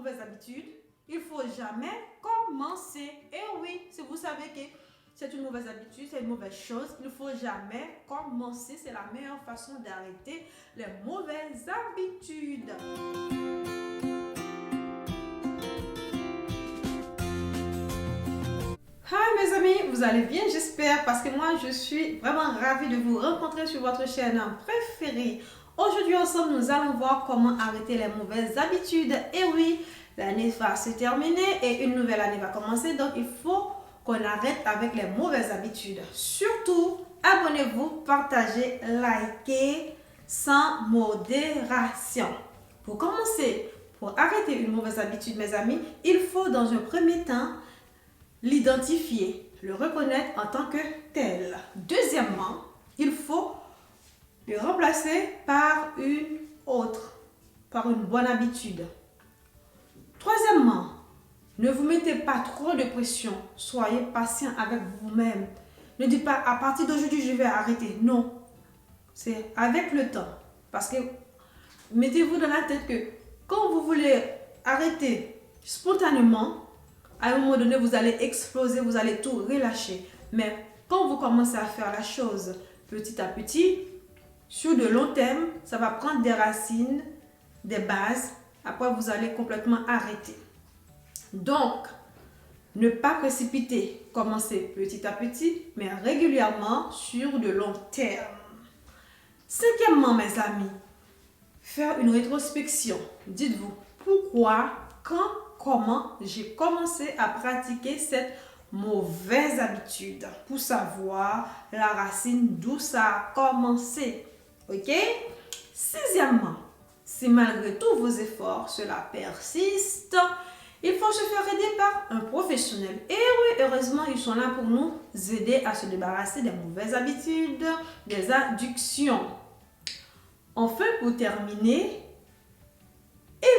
mauvaise habitude, il ne faut jamais commencer. Et oui, si vous savez que c'est une mauvaise habitude, c'est une mauvaise chose, il ne faut jamais commencer. C'est la meilleure façon d'arrêter les mauvaises habitudes. Hi mes amis, vous allez bien j'espère parce que moi je suis vraiment ravie de vous rencontrer sur votre chaîne préférée. Aujourd'hui ensemble nous allons voir comment arrêter les mauvaises habitudes. Et oui, l'année va se terminer et une nouvelle année va commencer, donc il faut qu'on arrête avec les mauvaises habitudes. Surtout, abonnez-vous, partagez, likez sans modération. Pour commencer, pour arrêter une mauvaise habitude mes amis, il faut dans un premier temps l'identifier, le reconnaître en tant que tel. Deuxièmement, il faut le remplacer par une autre, par une bonne habitude. Troisièmement, ne vous mettez pas trop de pression. Soyez patient avec vous-même. Ne dites pas à partir d'aujourd'hui je vais arrêter. Non, c'est avec le temps. Parce que mettez-vous dans la tête que quand vous voulez arrêter spontanément, à un moment donné, vous allez exploser, vous allez tout relâcher. Mais quand vous commencez à faire la chose petit à petit, sur de long terme, ça va prendre des racines, des bases. Après, vous allez complètement arrêter. Donc, ne pas précipiter. Commencez petit à petit, mais régulièrement sur de long terme. Cinquièmement, mes amis, faire une rétrospection. Dites-vous, pourquoi, quand, comment j'ai commencé à pratiquer cette mauvaise habitude pour savoir la racine d'où ça a commencé. Ok? Sixièmement, si malgré tous vos efforts, cela persiste, il faut se faire aider par un professionnel. Et oui, heureusement, ils sont là pour nous aider à se débarrasser des mauvaises habitudes, des addictions. Enfin, pour terminer,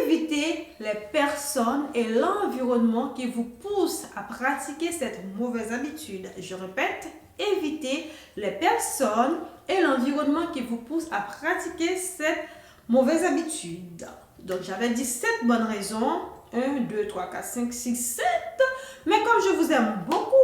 évitez les personnes et l'environnement qui vous poussent à pratiquer cette mauvaise habitude. Je répète, évitez les personnes et l'environnement qui vous poussent à pratiquer cette mauvaise habitude. Donc, j'avais dit 7 bonnes raisons. 1, 2, 3, 4, 5, 6, 7. Mais comme je vous aime beaucoup,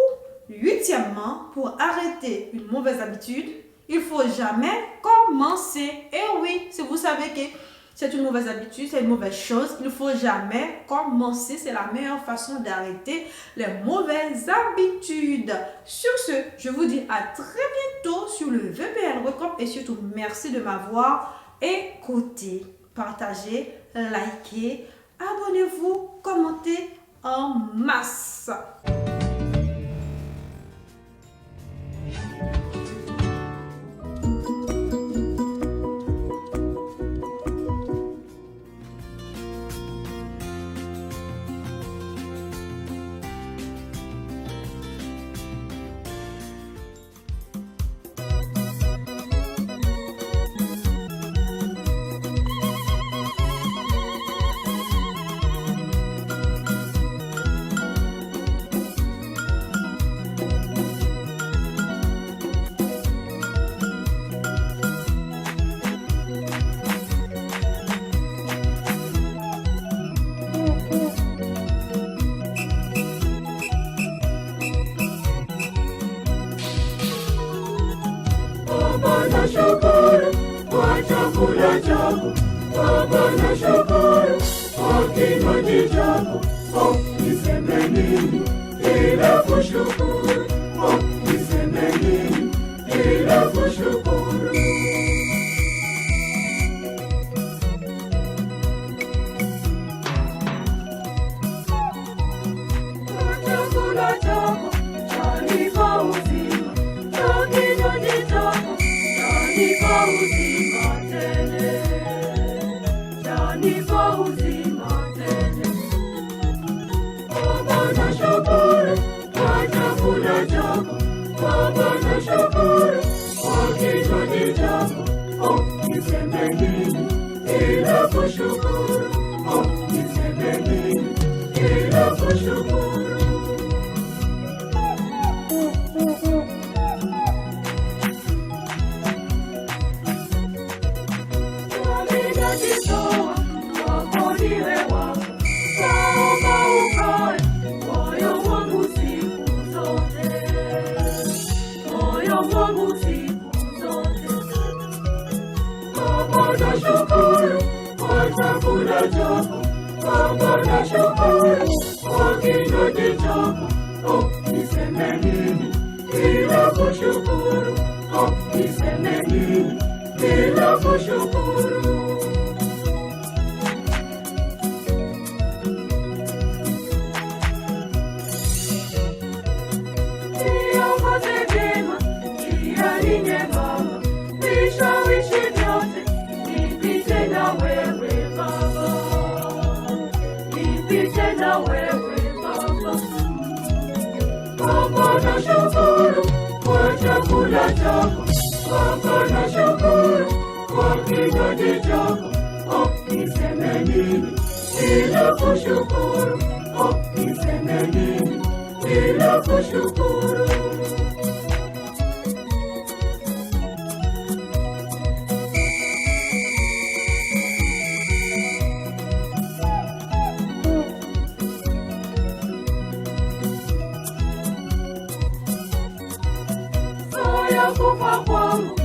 huitièmement, pour arrêter une mauvaise habitude, il ne faut jamais commencer. Et oui, si vous savez que c'est une mauvaise habitude, c'est une mauvaise chose, il ne faut jamais commencer. C'est la meilleure façon d'arrêter les mauvaises habitudes. Sur ce, je vous dis à très bientôt sur le VPN Recom et surtout merci de m'avoir écouté. Partagez, likez, abonnez-vous, commentez en masse. Nashukuru kwa chakula chako, Baba nashukuru kwa kinywaji chako. Oh, niseme nini ila kushukuru? Oh, niseme nini ila kushukuru? Kwa chakula chako chanipa uzima, kwa kinywaji chako chanipa uzima tele, chanipa uzima tele. Baba nashukuru kwa chakula chako, Baba nashukuru kwa kinywaji chako. Oh, niseme nini ila kushukuru? Oh, niseme nini ila kushukuru? Ninajitoa kwako niwe wako. chakula chako. Baba nashukuru kwa kinywaji chako. Niseme nini bila kushukuru? Niseme nini bila kushukuru? Niongoze vyema njiani nyembamba, vishawishi vyote nipite na wewe Baba, nipite na wewe Baba. Baba nashukuru kwa chakula chako. Baba nashukuru kwa kinywaji chako. Niseme nini bila kushukuru? Niseme nini bila kushukuru? Kufa kwangu,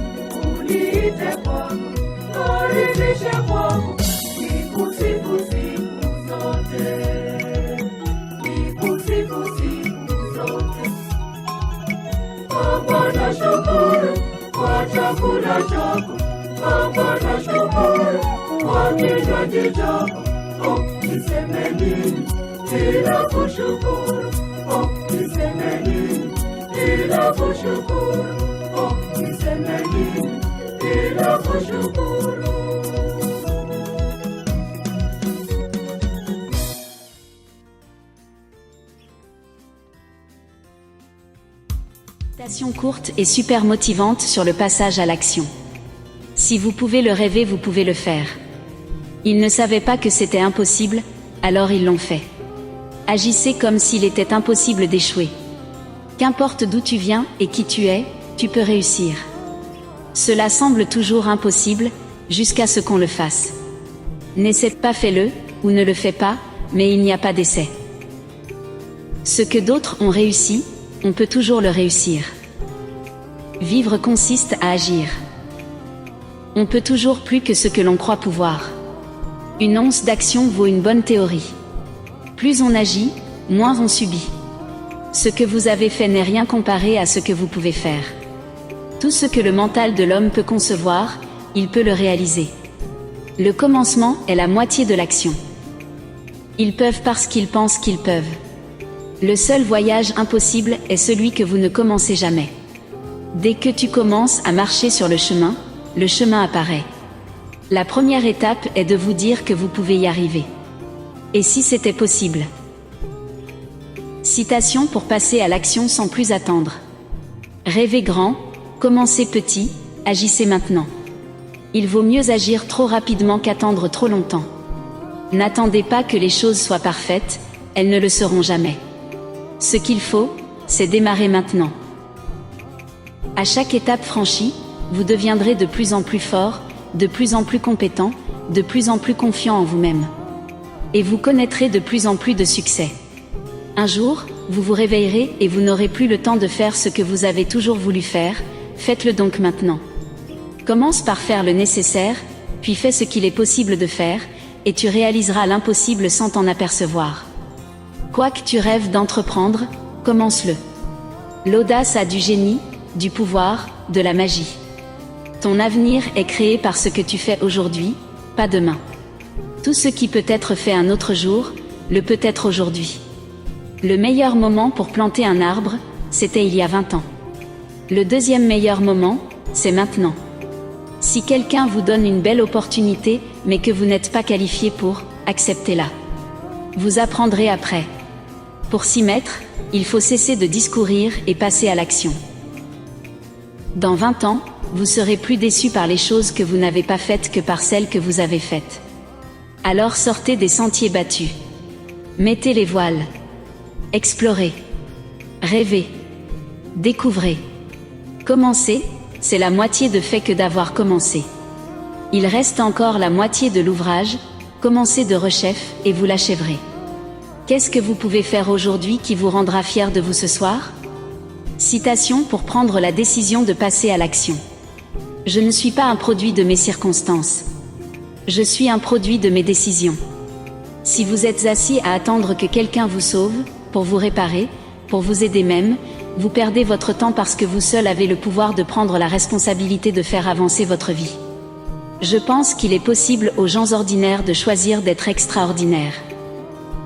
uniite kwangu, naridhishe kwangu, nikusifu siku zote, nikusifu siku zote. Baba nashukuru kwa chakula chako. Baba nashukuru kwa kinywaji chako. Niseme nini bila kushukuru? Niseme nini bila kushukuru? Niseme nini bila kushukuru? Méditation courte et super motivante sur le passage à l'action. Si vous pouvez le rêver, vous pouvez le faire. Ils ne savaient pas que c'était impossible, alors ils l'ont fait. Agissez comme s'il était impossible d'échouer. Qu'importe d'où tu viens et qui tu es, tu peux réussir. Cela semble toujours impossible, jusqu'à ce qu'on le fasse. N'essaie pas, fais-le, ou ne le fais pas, mais il n'y a pas d'essai. Ce que d'autres ont réussi, on peut toujours le réussir. Vivre consiste à agir. On peut toujours plus que ce que l'on croit pouvoir. Une once d'action vaut une bonne théorie. Plus on agit, moins on subit. Ce que vous avez fait n'est rien comparé à ce que vous pouvez faire. Tout ce que le mental de l'homme peut concevoir, il peut le réaliser. Le commencement est la moitié de l'action. Ils peuvent parce qu'ils pensent qu'ils peuvent. Le seul voyage impossible est celui que vous ne commencez jamais. Dès que tu commences à marcher sur le chemin apparaît. La première étape est de vous dire que vous pouvez y arriver. Et si c'était possible? Citation pour passer à l'action sans plus attendre. Rêvez grand, commencez petit, agissez maintenant. Il vaut mieux agir trop rapidement qu'attendre trop longtemps. N'attendez pas que les choses soient parfaites, elles ne le seront jamais. Ce qu'il faut, c'est démarrer maintenant. À chaque étape franchie, vous deviendrez de plus en plus fort, de plus en plus compétent, de plus en plus confiant en vous-même. Et vous connaîtrez de plus en plus de succès. Un jour, vous vous réveillerez et vous n'aurez plus le temps de faire ce que vous avez toujours voulu faire, faites-le donc maintenant. Commence par faire le nécessaire, puis fais ce qu'il est possible de faire, et tu réaliseras l'impossible sans t'en apercevoir. Quoi que tu rêves d'entreprendre, commence-le. L'audace a du génie, du pouvoir, de la magie. Ton avenir est créé par ce que tu fais aujourd'hui, pas demain. Tout ce qui peut être fait un autre jour, le peut être aujourd'hui. Le meilleur moment pour planter un arbre, c'était il y a 20 ans. Le deuxième meilleur moment, c'est maintenant. Si quelqu'un vous donne une belle opportunité, mais que vous n'êtes pas qualifié pour, acceptez-la. Vous apprendrez après. Pour s'y mettre, il faut cesser de discourir et passer à l'action. Dans 20 ans, vous serez plus déçu par les choses que vous n'avez pas faites que par celles que vous avez faites. Alors sortez des sentiers battus. Mettez les voiles. Explorez. Rêvez. Découvrez. Commencez, c'est la moitié de fait que d'avoir commencé. Il reste encore la moitié de l'ouvrage, commencez de rechef et vous l'achèverez. Qu'est-ce que vous pouvez faire aujourd'hui qui vous rendra fier de vous ce soir? Citation pour prendre la décision de passer à l'action. Je ne suis pas un produit de mes circonstances. Je suis un produit de mes décisions. Si vous êtes assis à attendre que quelqu'un vous sauve, pour vous réparer, pour vous aider même, vous perdez votre temps parce que vous seul avez le pouvoir de prendre la responsabilité de faire avancer votre vie. Je pense qu'il est possible aux gens ordinaires de choisir d'être extraordinaires.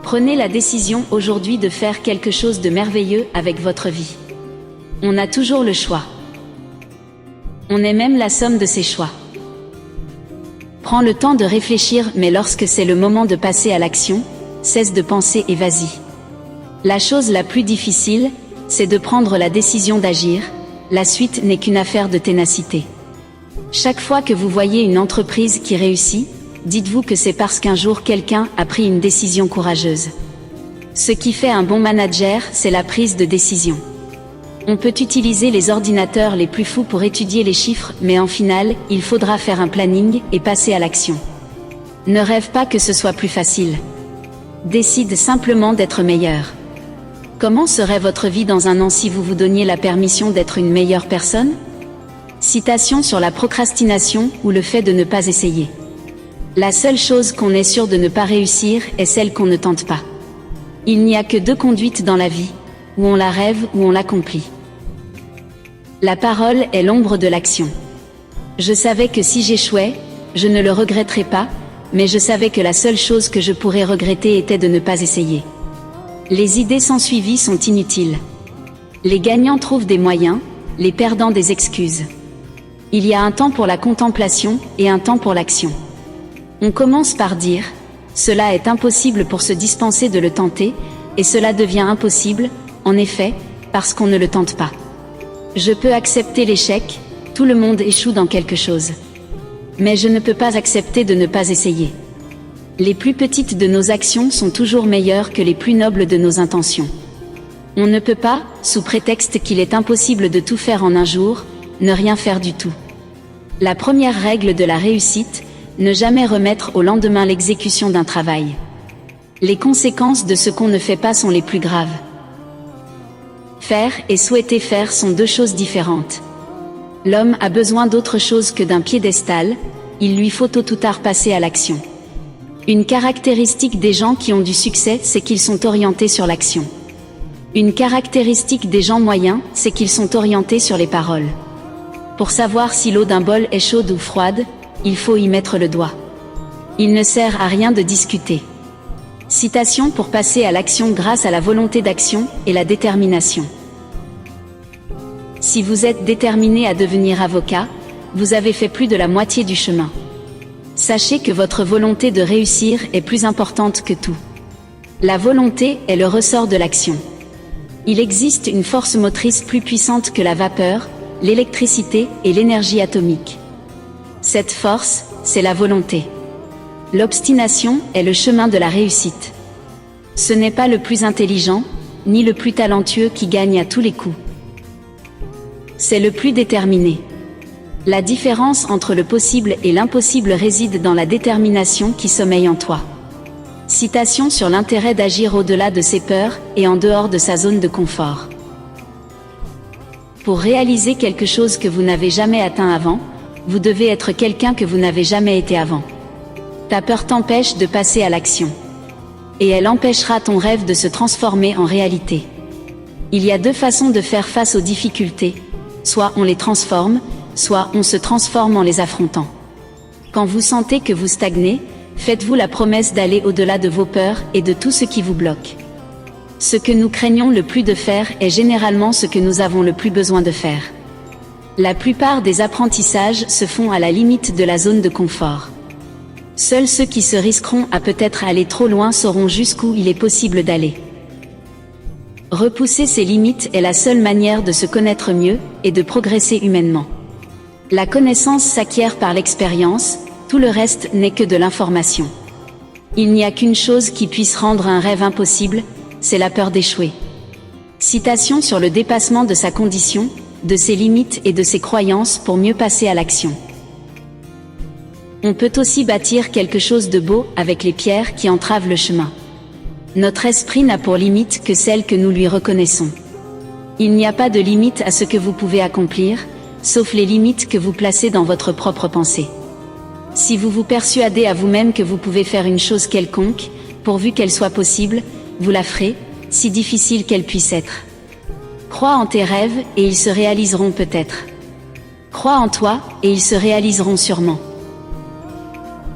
Prenez la décision aujourd'hui de faire quelque chose de merveilleux avec votre vie. On a toujours le choix. On est même la somme de ses choix. Prends le temps de réfléchir, mais lorsque c'est le moment de passer à l'action, cesse de penser et vas-y. La chose la plus difficile, c'est de prendre la décision d'agir, la suite n'est qu'une affaire de ténacité. Chaque fois que vous voyez une entreprise qui réussit, dites-vous que c'est parce qu'un jour quelqu'un a pris une décision courageuse. Ce qui fait un bon manager, c'est la prise de décision. On peut utiliser les ordinateurs les plus fous pour étudier les chiffres, mais en finale, il faudra faire un planning et passer à l'action. Ne rêve pas que ce soit plus facile. Décide simplement d'être meilleur. Comment serait votre vie dans un an si vous vous donniez la permission d'être une meilleure personne? Citation sur la procrastination ou le fait de ne pas essayer. La seule chose qu'on est sûr de ne pas réussir est celle qu'on ne tente pas. Il n'y a que deux conduites dans la vie, ou on la rêve ou on l'accomplit. La parole est l'ombre de l'action. Je savais que si j'échouais, je ne le regretterais pas, mais je savais que la seule chose que je pourrais regretter était de ne pas essayer. Les idées sans suivi sont inutiles. Les gagnants trouvent des moyens, les perdants des excuses. Il y a un temps pour la contemplation et un temps pour l'action. On commence par dire « cela est impossible » pour se dispenser de le tenter, et cela devient impossible, en effet, parce qu'on ne le tente pas. Je peux accepter l'échec, tout le monde échoue dans quelque chose. Mais je ne peux pas accepter de ne pas essayer. Les plus petites de nos actions sont toujours meilleures que les plus nobles de nos intentions. On ne peut pas, sous prétexte qu'il est impossible de tout faire en un jour, ne rien faire du tout. La première règle de la réussite, ne jamais remettre au lendemain l'exécution d'un travail. Les conséquences de ce qu'on ne fait pas sont les plus graves. Faire et souhaiter faire sont deux choses différentes. L'homme a besoin d'autre chose que d'un piédestal, il lui faut tôt ou tard passer à l'action. Une caractéristique des gens qui ont du succès, c'est qu'ils sont orientés sur l'action. Une caractéristique des gens moyens, c'est qu'ils sont orientés sur les paroles. Pour savoir si l'eau d'un bol est chaude ou froide, il faut y mettre le doigt. Il ne sert à rien de discuter. Citation pour passer à l'action grâce à la volonté d'action et la détermination. Si vous êtes déterminé à devenir avocat, vous avez fait plus de la moitié du chemin. Sachez que votre volonté de réussir est plus importante que tout. La volonté est le ressort de l'action. Il existe une force motrice plus puissante que la vapeur, l'électricité et l'énergie atomique. Cette force, c'est la volonté. L'obstination est le chemin de la réussite. Ce n'est pas le plus intelligent, ni le plus talentueux qui gagne à tous les coups. C'est le plus déterminé. La différence entre le possible et l'impossible réside dans la détermination qui sommeille en toi. Citation sur l'intérêt d'agir au-delà de ses peurs et en dehors de sa zone de confort. Pour réaliser quelque chose que vous n'avez jamais atteint avant, vous devez être quelqu'un que vous n'avez jamais été avant. Ta peur t'empêche de passer à l'action. Et elle empêchera ton rêve de se transformer en réalité. Il y a deux façons de faire face aux difficultés. Soit on les transforme, soit on se transforme en les affrontant. Quand vous sentez que vous stagnez, faites-vous la promesse d'aller au-delà de vos peurs et de tout ce qui vous bloque. Ce que nous craignons le plus de faire est généralement ce que nous avons le plus besoin de faire. La plupart des apprentissages se font à la limite de la zone de confort. Seuls ceux qui se risqueront à peut-être aller trop loin sauront jusqu'où il est possible d'aller. Repousser ses limites est la seule manière de se connaître mieux et de progresser humainement. La connaissance s'acquiert par l'expérience, tout le reste n'est que de l'information. Il n'y a qu'une chose qui puisse rendre un rêve impossible, c'est la peur d'échouer. Citation sur le dépassement de sa condition, de ses limites et de ses croyances pour mieux passer à l'action. On peut aussi bâtir quelque chose de beau avec les pierres qui entravent le chemin. Notre esprit n'a pour limite que celle que nous lui reconnaissons. Il n'y a pas de limite à ce que vous pouvez accomplir, sauf les limites que vous placez dans votre propre pensée. Si vous vous persuadez à vous-même que vous pouvez faire une chose quelconque, pourvu qu'elle soit possible, vous la ferez, si difficile qu'elle puisse être. Crois en tes rêves et ils se réaliseront peut-être. Crois en toi et ils se réaliseront sûrement.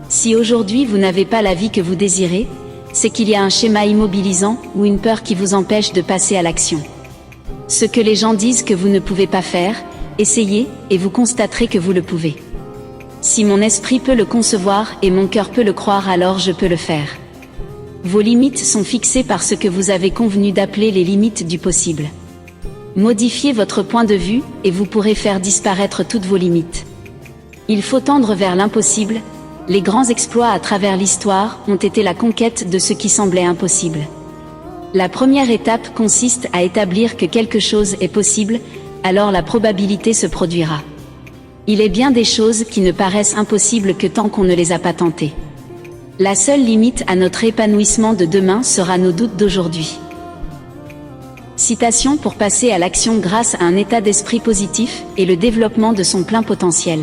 Si aujourd'hui vous n'avez pas la vie que vous désirez, c'est qu'il y a un schéma immobilisant ou une peur qui vous empêche de passer à l'action. Ce que les gens disent que vous ne pouvez pas faire, essayez et vous constaterez que vous le pouvez. Si mon esprit peut le concevoir et mon cœur peut le croire, alors je peux le faire. Vos limites sont fixées par ce que vous avez convenu d'appeler les limites du possible. Modifiez votre point de vue et vous pourrez faire disparaître toutes vos limites. Il faut tendre vers l'impossible. Les grands exploits à travers l'histoire ont été la conquête de ce qui semblait impossible. La première étape consiste à établir que quelque chose est possible, alors la probabilité se produira. Il est bien des choses qui ne paraissent impossibles que tant qu'on ne les a pas tentées. La seule limite à notre épanouissement de demain sera nos doutes d'aujourd'hui. Citation pour passer à l'action grâce à un état d'esprit positif et le développement de son plein potentiel.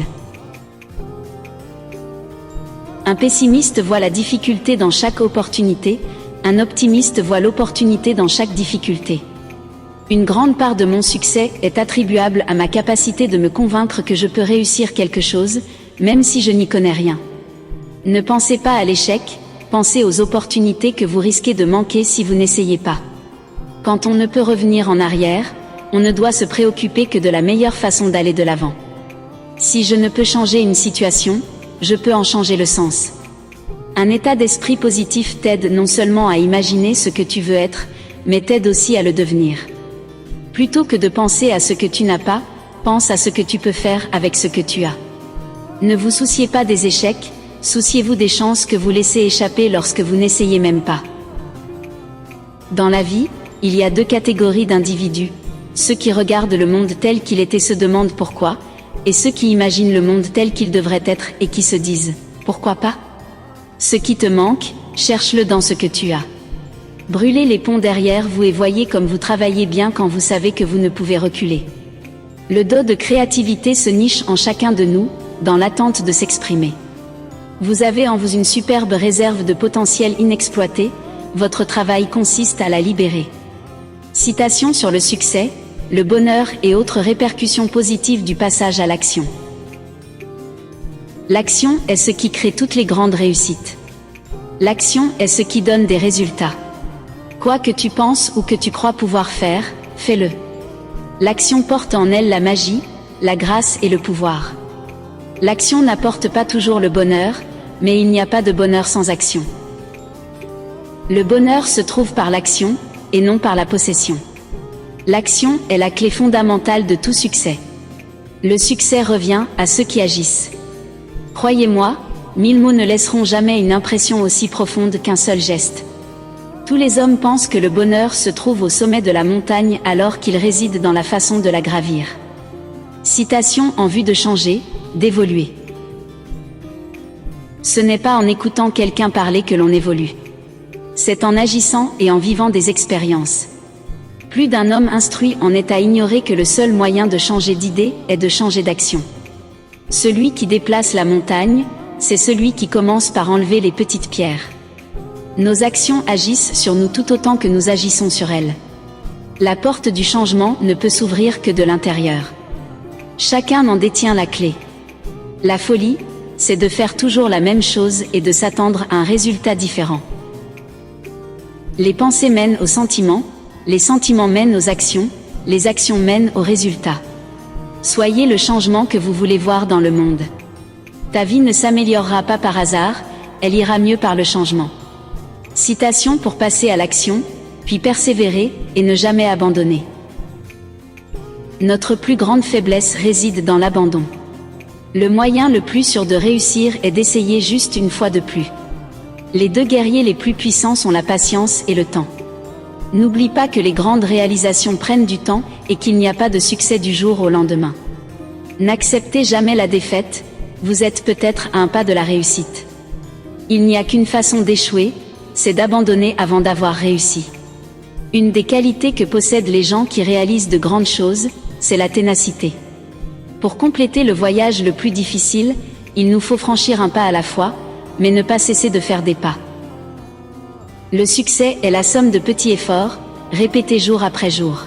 Un pessimiste voit la difficulté dans chaque opportunité, un optimiste voit l'opportunité dans chaque difficulté. Une grande part de mon succès est attribuable à ma capacité de me convaincre que je peux réussir quelque chose, même si je n'y connais rien. Ne pensez pas à l'échec, pensez aux opportunités que vous risquez de manquer si vous n'essayez pas. Quand on ne peut revenir en arrière, on ne doit se préoccuper que de la meilleure façon d'aller de l'avant. Si je ne peux changer une situation, je peux en changer le sens. Un état d'esprit positif t'aide non seulement à imaginer ce que tu veux être, mais t'aide aussi à le devenir. Plutôt que de penser à ce que tu n'as pas, pense à ce que tu peux faire avec ce que tu as. Ne vous souciez pas des échecs, souciez-vous des chances que vous laissez échapper lorsque vous n'essayez même pas. Dans la vie, il y a deux catégories d'individus, ceux qui regardent le monde tel qu'il est et se demandent pourquoi, et ceux qui imaginent le monde tel qu'il devrait être et qui se disent « pourquoi pas ?» Ce qui te manque, cherche-le dans ce que tu as. Brûlez les ponts derrière vous et voyez comme vous travaillez bien quand vous savez que vous ne pouvez reculer. Le dos de créativité se niche en chacun de nous, dans l'attente de s'exprimer. Vous avez en vous une superbe réserve de potentiel inexploité, votre travail consiste à la libérer. Citation sur le succès, le bonheur et autres répercussions positives du passage à l'action. L'action est ce qui crée toutes les grandes réussites. L'action est ce qui donne des résultats. Quoi que tu penses ou que tu crois pouvoir faire, fais-le. L'action porte en elle la magie, la grâce et le pouvoir. L'action n'apporte pas toujours le bonheur, mais il n'y a pas de bonheur sans action. Le bonheur se trouve par l'action, et non par la possession. L'action est la clé fondamentale de tout succès. Le succès revient à ceux qui agissent. Croyez-moi, 1000 mots ne laisseront jamais une impression aussi profonde qu'un seul geste. Tous les hommes pensent que le bonheur se trouve au sommet de la montagne alors qu'il réside dans la façon de la gravir. Citation en vue de changer, d'évoluer. Ce n'est pas en écoutant quelqu'un parler que l'on évolue. C'est en agissant et en vivant des expériences. Plus d'un homme instruit en est à ignorer que le seul moyen de changer d'idée est de changer d'action. Celui qui déplace la montagne, c'est celui qui commence par enlever les petites pierres. Nos actions agissent sur nous tout autant que nous agissons sur elles. La porte du changement ne peut s'ouvrir que de l'intérieur. Chacun en détient la clé. La folie, c'est de faire toujours la même chose et de s'attendre à un résultat différent. Les pensées mènent aux sentiments, les sentiments mènent aux actions, les actions mènent aux résultats. Soyez le changement que vous voulez voir dans le monde. Ta vie ne s'améliorera pas par hasard, elle ira mieux par le changement. Citation pour passer à l'action, puis persévérer et ne jamais abandonner. Notre plus grande faiblesse réside dans l'abandon. Le moyen le plus sûr de réussir est d'essayer juste une fois de plus. Les deux guerriers les plus puissants sont la patience et le temps. N'oublie pas que les grandes réalisations prennent du temps et qu'il n'y a pas de succès du jour au lendemain. N'acceptez jamais la défaite, vous êtes peut-être à un pas de la réussite. Il n'y a qu'une façon d'échouer, c'est d'abandonner avant d'avoir réussi. Une des qualités que possèdent les gens qui réalisent de grandes choses, c'est la ténacité. Pour compléter le voyage le plus difficile, il nous faut franchir un pas à la fois, mais ne pas cesser de faire des pas. Le succès est la somme de petits efforts, répétés jour après jour.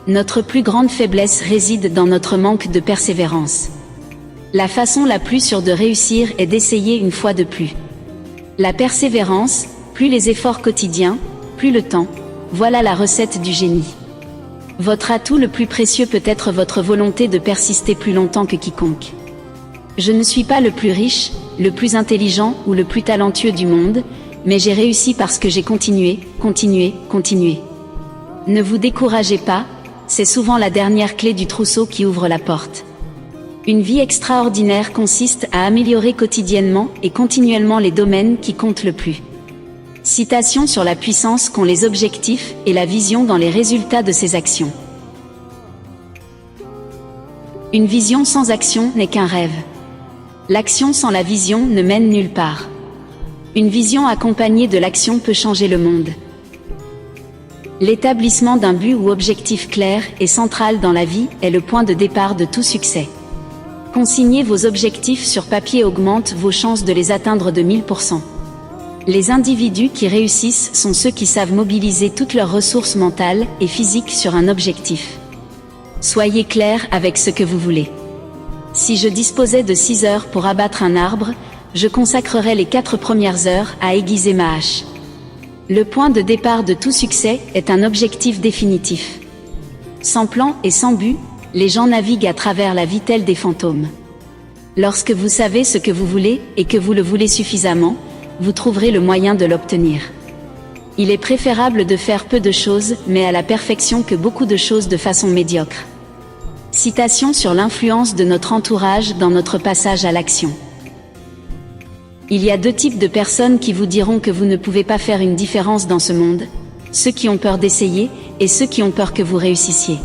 Notre plus grande faiblesse réside dans notre manque de persévérance. La façon la plus sûre de réussir est d'essayer une fois de plus. La persévérance, plus les efforts quotidiens, plus le temps, voilà la recette du génie. Votre atout le plus précieux peut être votre volonté de persister plus longtemps que quiconque. Je ne suis pas le plus riche, le plus intelligent ou le plus talentueux du monde, mais j'ai réussi parce que j'ai continué. Ne vous découragez pas, c'est souvent la dernière clé du trousseau qui ouvre la porte. Une vie extraordinaire consiste à améliorer quotidiennement et continuellement les domaines qui comptent le plus. Citation sur la puissance qu'ont les objectifs et la vision dans les résultats de ces actions. Une vision sans action n'est qu'un rêve. L'action sans la vision ne mène nulle part. Une vision accompagnée de l'action peut changer le monde. L'établissement d'un but ou objectif clair et central dans la vie est le point de départ de tout succès. Consigner vos objectifs sur papier augmente vos chances de les atteindre de 1000%. Les individus qui réussissent sont ceux qui savent mobiliser toutes leurs ressources mentales et physiques sur un objectif. Soyez clair avec ce que vous voulez. Si je disposais de 6 heures pour abattre un arbre, je consacrerais les 4 premières heures à aiguiser ma hache. Le point de départ de tout succès est un objectif définitif. Sans plan et sans but, les gens naviguent à travers la vie tels des fantômes. Lorsque vous savez ce que vous voulez et que vous le voulez suffisamment, vous trouverez le moyen de l'obtenir. Il est préférable de faire peu de choses, mais à la perfection que beaucoup de choses de façon médiocre. Citation sur l'influence de notre entourage dans notre passage à l'action. Il y a 2 types de personnes qui vous diront que vous ne pouvez pas faire une différence dans ce monde, ceux qui ont peur d'essayer et ceux qui ont peur que vous réussissiez.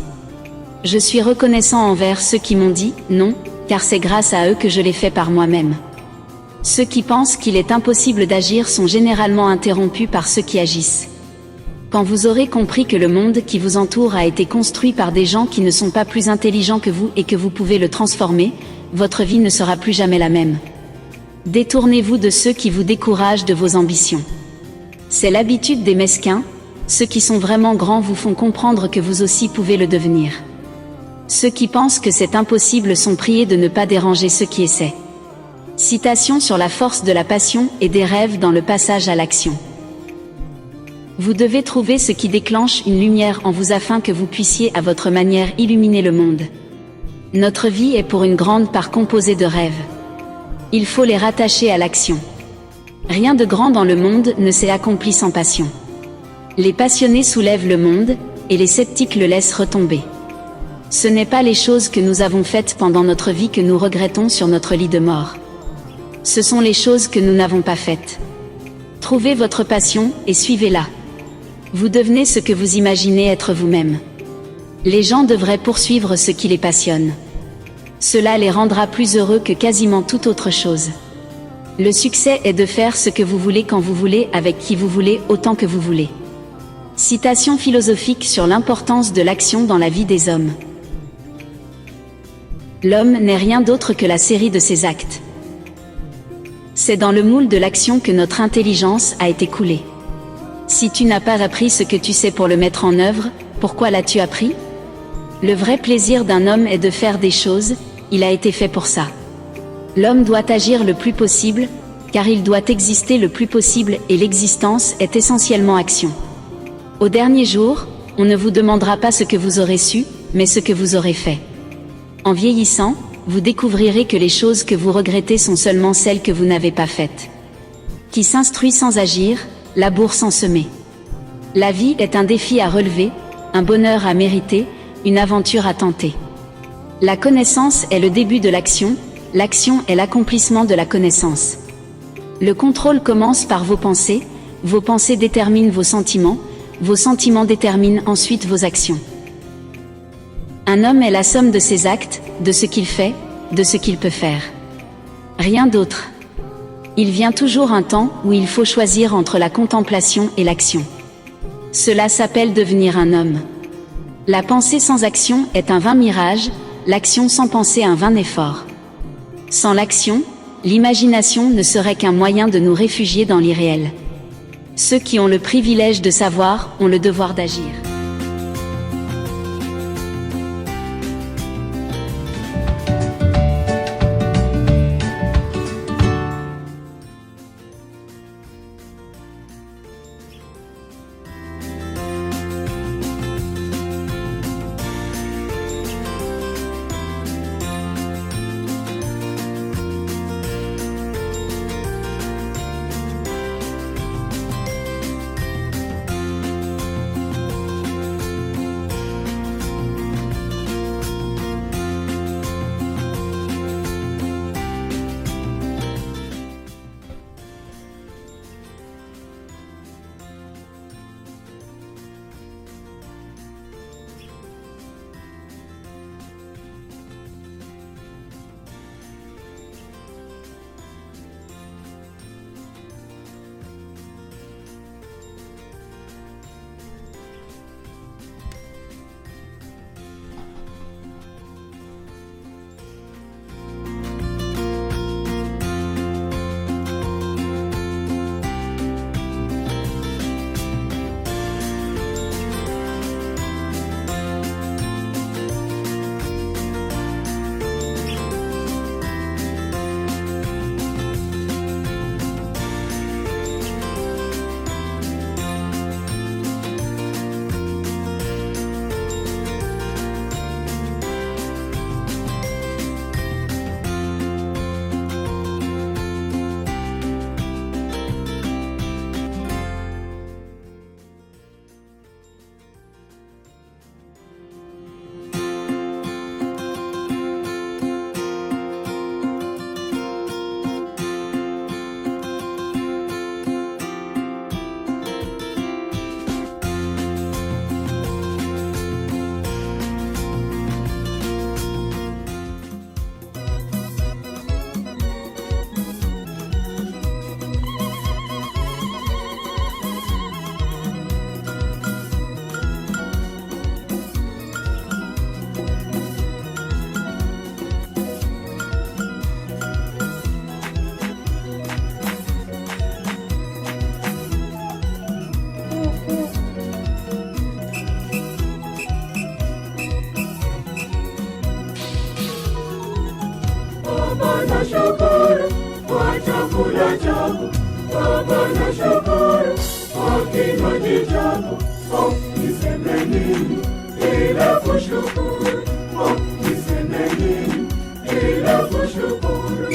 Je suis reconnaissant envers ceux qui m'ont dit « non », car c'est grâce à eux que je l'ai fait par moi-même. Ceux qui pensent qu'il est impossible d'agir sont généralement interrompus par ceux qui agissent. Quand vous aurez compris que le monde qui vous entoure a été construit par des gens qui ne sont pas plus intelligents que vous et que vous pouvez le transformer, votre vie ne sera plus jamais la même. Détournez-vous de ceux qui vous découragent de vos ambitions. C'est l'habitude des mesquins, ceux qui sont vraiment grands vous font comprendre que vous aussi pouvez le devenir. Ceux qui pensent que c'est impossible sont priés de ne pas déranger ceux qui essaient. Citation sur la force de la passion et des rêves dans le passage à l'action. Vous devez trouver ce qui déclenche une lumière en vous afin que vous puissiez à votre manière illuminer le monde. Notre vie est pour une grande part composée de rêves. Il faut les rattacher à l'action. Rien de grand dans le monde ne s'est accompli sans passion. Les passionnés soulèvent le monde, et les sceptiques le laissent retomber. Ce n'est pas les choses que nous avons faites pendant notre vie que nous regrettons sur notre lit de mort. Ce sont les choses que nous n'avons pas faites. Trouvez votre passion et suivez-la. Vous devenez ce que vous imaginez être vous-même. Les gens devraient poursuivre ce qui les passionne. Cela les rendra plus heureux que quasiment toute autre chose. Le succès est de faire ce que vous voulez quand vous voulez, avec qui vous voulez, autant que vous voulez. Citation philosophique sur l'importance de l'action dans la vie des hommes. L'homme n'est rien d'autre que la série de ses actes. C'est dans le moule de l'action que notre intelligence a été coulée. Si tu n'as pas appris ce que tu sais pour le mettre en œuvre, pourquoi l'as-tu appris? Le vrai plaisir d'un homme est de faire des choses, il a été fait pour ça. L'homme doit agir le plus possible, car il doit exister le plus possible et l'existence est essentiellement action. Au dernier jour, on ne vous demandera pas ce que vous aurez su, mais ce que vous aurez fait. En vieillissant, vous découvrirez que les choses que vous regrettez sont seulement celles que vous n'avez pas faites. Qui s'instruit sans agir, laboure sans semer. La vie est un défi à relever, un bonheur à mériter, une aventure à tenter. La connaissance est le début de l'action est l'accomplissement de la connaissance. Le contrôle commence par vos pensées déterminent vos sentiments déterminent ensuite vos actions. Un homme est la somme de ses actes, de ce qu'il fait, de ce qu'il peut faire. Rien d'autre. Il vient toujours un temps où il faut choisir entre la contemplation et l'action. Cela s'appelle devenir un homme. La pensée sans action est un vain mirage, l'action sans pensée un vain effort. Sans l'action, l'imagination ne serait qu'un moyen de nous réfugier dans l'irréel. Ceux qui ont le privilège de savoir ont le devoir d'agir. nashukuru kwa chakula chako, Baba nashukuru kwa kinywaji chako. Oh, niseme nini ila kushukuru? Oh, niseme nini ila kushukuru?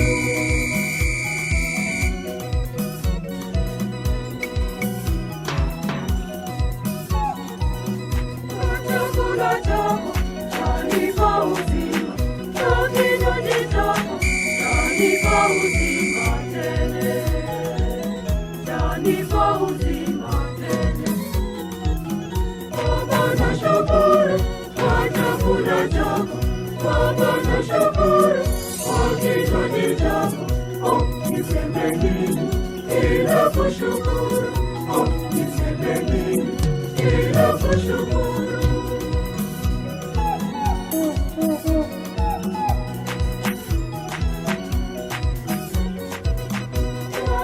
Chakula chako chanipa uzima, na kinywaji chako chanipa uzima tele, chanipa uzima tele. Baba nashukuru kwa chakula chako, Baba nashukuru kwa kinywaji chako. Oh, niseme nini ila kushukuru? Oh, niseme nini ila kushukuru?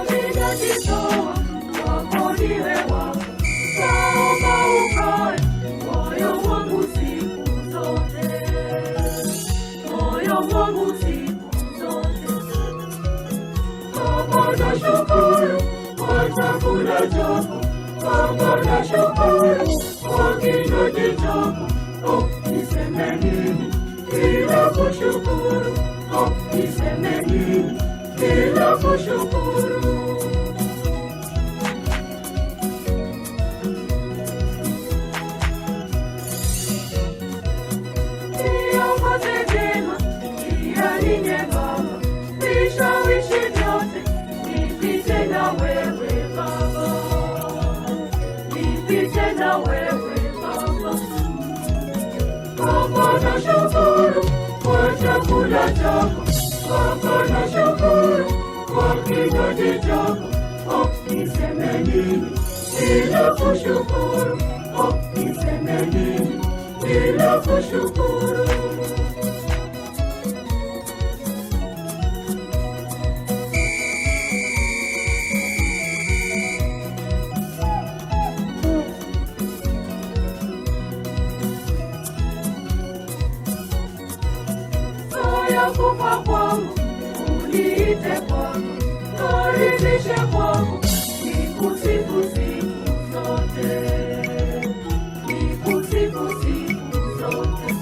Ninajitoa kwako niwe wako, naomba ukae moyo wangu siku zote, moyo wangu siku zote. Baba nashukuru kwa chakula chako, Baba nashukuru kwa kinywaji chako. Oh, niseme nini ila kushukuru? Oh, niseme nini ila kushukuru? Niongoze vyema njiani nyembamba, vishawishi vyote nipite na wewe Baba, nipite na wewe Baba. Baba nashukuru kwa chakula chako, Baba nashukuru kwa kinywaji chako. Oh, niseme nini ila kushukuru? Oh, niseme nini ila kushukuru? kufa kwangu, uniite kwako, naridhishe kwako, nikusifu siku zote, nikusifu siku zote.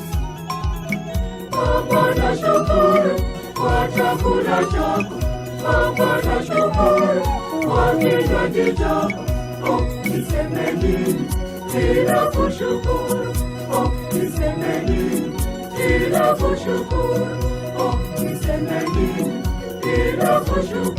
Baba nashukuru kwa chakula chako, Baba nashukuru kwa kinywaji chako. Oh, niseme nini bila kushukuru? Oh, niseme nini bila kushukuru? Oh, niseme nini bila kushukuru?